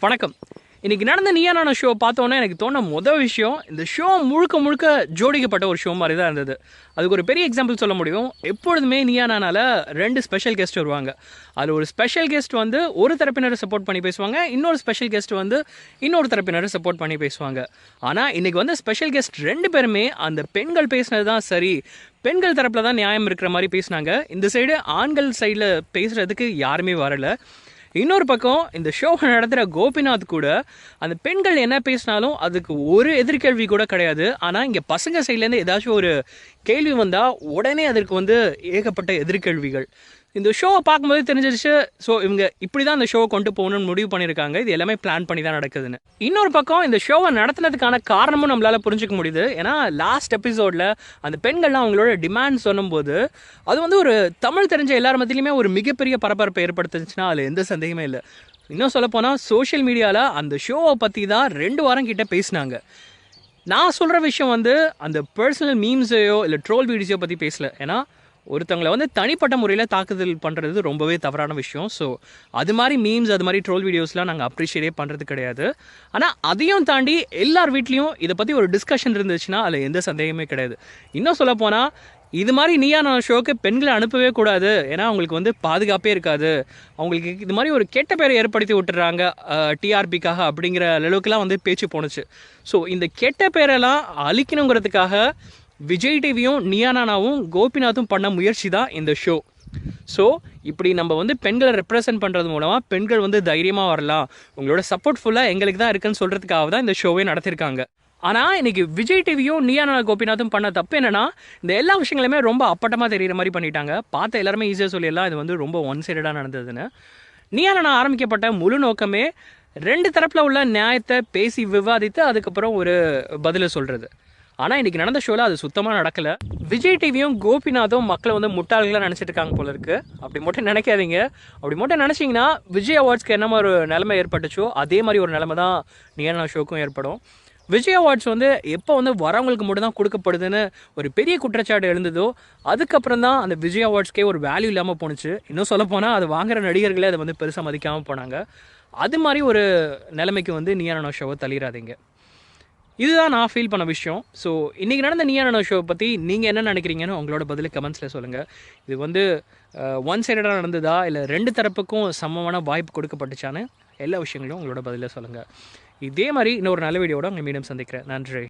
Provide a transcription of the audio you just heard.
வணக்கம். இன்றைக்கி நடந்த நீயா நானா ஷோ பார்த்தோன்னே எனக்கு தோண மொதல் விஷயம், இந்த ஷோ முழுக்க ஜோடிக்கப்பட்ட ஒரு ஷோ மாதிரி தான் இருந்தது. அதுக்கு ஒரு பெரிய எக்ஸாம்பிள் சொல்ல முடியும். எப்பொழுதுமே நீயா நானால 2 ஸ்பெஷல் கெஸ்ட் வருவாங்க. அதில் ஒரு ஸ்பெஷல் கெஸ்ட் வந்து ஒரு தரப்பினரை சப்போர்ட் பண்ணி பேசுவாங்க, இன்னொரு ஸ்பெஷல் கெஸ்ட் வந்து இன்னொரு தரப்பினரை சப்போர்ட் பண்ணி பேசுவாங்க. ஆனால் இன்றைக்கி வந்து ஸ்பெஷல் கெஸ்ட் 2 பேருமே அந்த பெண்கள் பேசினது தான் சரி, பெண்கள் தரப்பில் தான் நியாயம் இருக்கிற மாதிரி பேசினாங்க. இந்த சைடு ஆண்கள் சைடில் பேசுகிறதுக்கு யாருமே வரலை. இன்னொரு பக்கம் இந்த ஷோவை நடத்துகிற கோபிநாத் கூட அந்த பெண்கள் என்ன பேசினாலும் அதுக்கு ஒரு எதிர்கேள்வி கூட கிடையாது. ஆனால் இங்கே பசங்க சைட்லேருந்து ஏதாச்சும் ஒரு கேள்வி வந்தால் உடனே அதற்கு வந்து ஏகப்பட்ட எதிர்கேள்விகள். இந்த ஷோவை பார்க்கும்போது தெரிஞ்சிருச்சு, ஸோ இவங்க இப்படி தான் இந்த ஷோவை கொண்டு போகணும்னு முடிவு பண்ணியிருக்காங்க. இது எல்லாமே பிளான் பண்ணி தான் நடக்குதுன்னு. இன்னொரு பக்கம் இந்த ஷோவை நடத்துனதுக்கான காரணமும் நம்மளால் புரிஞ்சிக்க முடியுது. ஏன்னா லாஸ்ட் எபிசோடில் அந்த பெண்கள்லாம் அவங்களோட டிமாண்ட் சொல்லும்போது அது வந்து ஒரு தமிழ் தெரிஞ்ச எல்லார் மத்தியிலுமே ஒரு மிகப்பெரிய பரபரப்பை ஏற்படுத்துச்சுன்னா அதில் எந்த சந்தேகமே இல்லை. இன்னும் சொல்லப்போனால் சோஷியல் மீடியாவில் அந்த ஷோவை பற்றி தான் 2 வாரம் கிட்ட பேசினாங்க. நான் சொல்கிற விஷயம் வந்து அந்த பர்சனல் மீம்ஸையோ இல்லை ட்ரோல் வீடியோஸையோ பற்றி பேசலை. ஏன்னா ஒருத்தவங்களை வந்து தனிப்பட்ட முறையில் தாக்குதல் பண்ணுறது ரொம்பவே தவறான விஷயம். ஸோ அது மாதிரி மீம்ஸ், அது மாதிரி ட்ரோல் வீடியோஸ்லாம் நாங்கள் அப்ரிஷியேட்டே பண்ணுறது கிடையாது. ஆனால் அதையும் தாண்டி எல்லார் வீட்லேயும் இதை பற்றி ஒரு டிஸ்கஷன் இருந்துச்சுன்னா அதில் எந்த சந்தேகமே கிடையாது. இன்னும் சொல்லப்போனால் இது மாதிரி நீயா நான் ஷோக்கு பெண்களை அனுப்பவே கூடாது. ஏன்னா அவங்களுக்கு வந்து பாதுகாப்பே இருக்காது, அவங்களுக்கு இது மாதிரி ஒரு கெட்ட பேரை ஏற்படுத்தி விட்டுறாங்க டிஆர்பிக்காக அப்படிங்கிற அளவுக்குலாம் வந்து பேச்சு போணுச்சு. ஸோ இந்த கெட்ட பேரெல்லாம் அழிக்கணுங்கிறதுக்காக விஜய் டிவியும் நீயா நானாவும் கோபிநாத்தும் பண்ண முயற்சி தான் இந்த ஷோ. ஸோ இப்படி நம்ம வந்து பெண்களை ரெப்ரசன்ட் பண்ணுறது மூலமாக பெண்கள் வந்து தைரியமாக வரலாம், உங்களோட சப்போர்ட் ஃபுல்லாக எங்களுக்கு தான் இருக்குன்னு சொல்கிறதுக்காக தான் இந்த ஷோவே நடத்திருக்காங்க. ஆனால் இன்றைக்கி விஜய் டிவியும் நீயா நானா கோபிநாத்தும் பண்ண தப்பு என்னென்னா, இந்த எல்லா விஷயங்களுமே ரொம்ப அப்பட்டமாக தெரிகிற மாதிரி பண்ணிட்டாங்க. பார்த்த எல்லாருமே ஈஸியாக சொல்லிடலாம் இது வந்து ரொம்ப ஒன் சைடடாக நடந்ததுன்னு. நீயா நானா ஆரம்பிக்கப்பட்ட முழு நோக்கமே 2 தரப்பில் உள்ள நியாயத்தை பேசி விவாதித்து அதுக்கப்புறம் ஒரு பதிலை சொல்கிறது. ஆனால் இன்றைக்கி நடந்த ஷோவில் அது சுத்தமாக நடக்கலை. விஜய் டிவியும் கோபிநாத்தும் மக்களை வந்து முட்டாள்களாக நினச்சிட்டு இருக்காங்க போல இருக்குது. அப்படி மட்டும் நினைக்காதீங்க. அப்படி மட்டும் நினச்சிங்கன்னா விஜய் அவார்ட்ஸ்க்கு என்ன மாதிரி ஒரு நிலைமை ஏற்பட்டுச்சோ அதே மாதிரி ஒரு நிலைமை தான் நீயா நானா ஷோக்கும் ஏற்படும். விஜய் அவார்ட்ஸ் வந்து எப்போ வந்து வரவங்களுக்கு மட்டும் தான் கொடுக்கப்படுதுன்னு ஒரு பெரிய குற்றச்சாட்டு எழுந்ததோ அதுக்கப்புறம் தான் அந்த விஜய் அவார்ட்ஸ்க்கே ஒரு வேல்யூ இல்லாமல் போணுச்சு. இன்னும் சொல்லப்போனால் அது வாங்குகிற நடிகர்களே அதை வந்து பெருசாக மதிக்காமல் போனாங்க. அது மாதிரி ஒரு நிலைமைக்கு வந்து நீயா நானா ஷோவை தள்ளிடாதீங்க. இதுதான் நான் ஃபீல் பண்ண விஷயம். ஸோ இன்றைக்கி நடந்த நீயா நானா ஷோவை பற்றி நீங்கள் என்ன நினைக்கிறீங்கன்னு உங்களோட பதில் கமெண்ட்ஸில் சொல்லுங்கள். இது வந்து ஒன் சைடடாக நடந்ததா இல்லை 2 தரப்புக்கும் சமமான வாய்ப்பு கொடுக்கப்பட்டுச்சான்னு எல்லா விஷயங்களும் உங்களோட பதிலில் சொல்லுங்கள். இதே மாதிரி இன்னொரு நல்ல வீடியோட உங்களை மீண்டும் சந்திக்கிறேன். நன்றி.